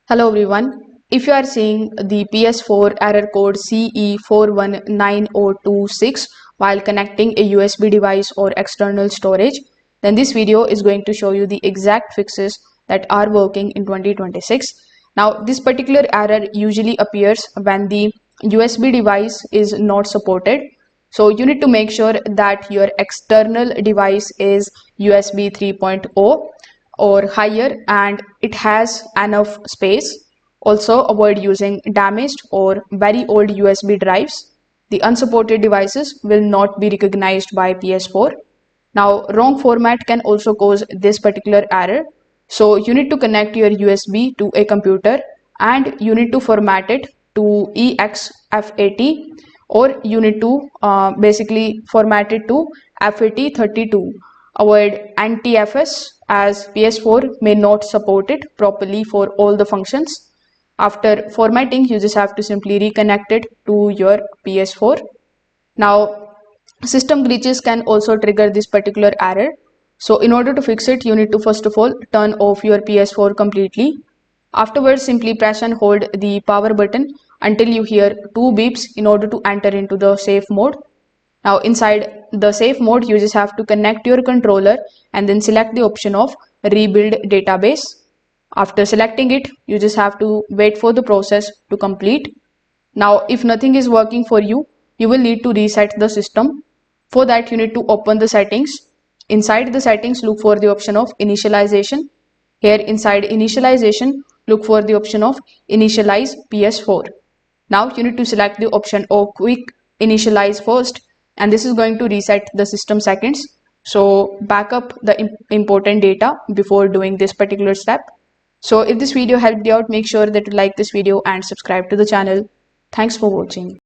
Hello everyone. If you are seeing the PS4 error code CE419026 while connecting a USB device or external storage, then this video is going to show you the exact fixes that are working in 2026. Now, this particular error usually appears when the USB device is not supported. So you need to make sure that your external device is USB 3.0 or higher and it has enough space. Also, avoid using damaged or very old USB drives. The unsupported devices will not be recognized by PS4. Now, wrong format can also cause this particular error. So you need to connect your USB to a computer and you need to format it to EXFAT, or you need to basically format it to FAT32. Avoid NTFS as PS4 may not support it properly for all the functions. After formatting, you just have to simply reconnect it to your PS4. Now, system glitches can also trigger this particular error. So in order to fix it, you need to first of all turn off your PS4 completely. Afterwards, simply press and hold the power button until you hear two beeps in order to enter into the safe mode. Now inside the safe mode, you just have to connect your controller and then select the option of rebuild database. After selecting it, you just have to wait for the process to complete. Now, if nothing is working for you, you will need to reset the system. For that, you need to open the settings. Inside the settings, look for the option of initialization. Here inside initialization, look for the option of initialize PS4. Now you need to select the option of quick initialize first, and this is going to reset the system seconds. So back up the important data before doing this particular step. So if this video helped you out, make sure that you like this video and subscribe to the channel. Thanks for watching.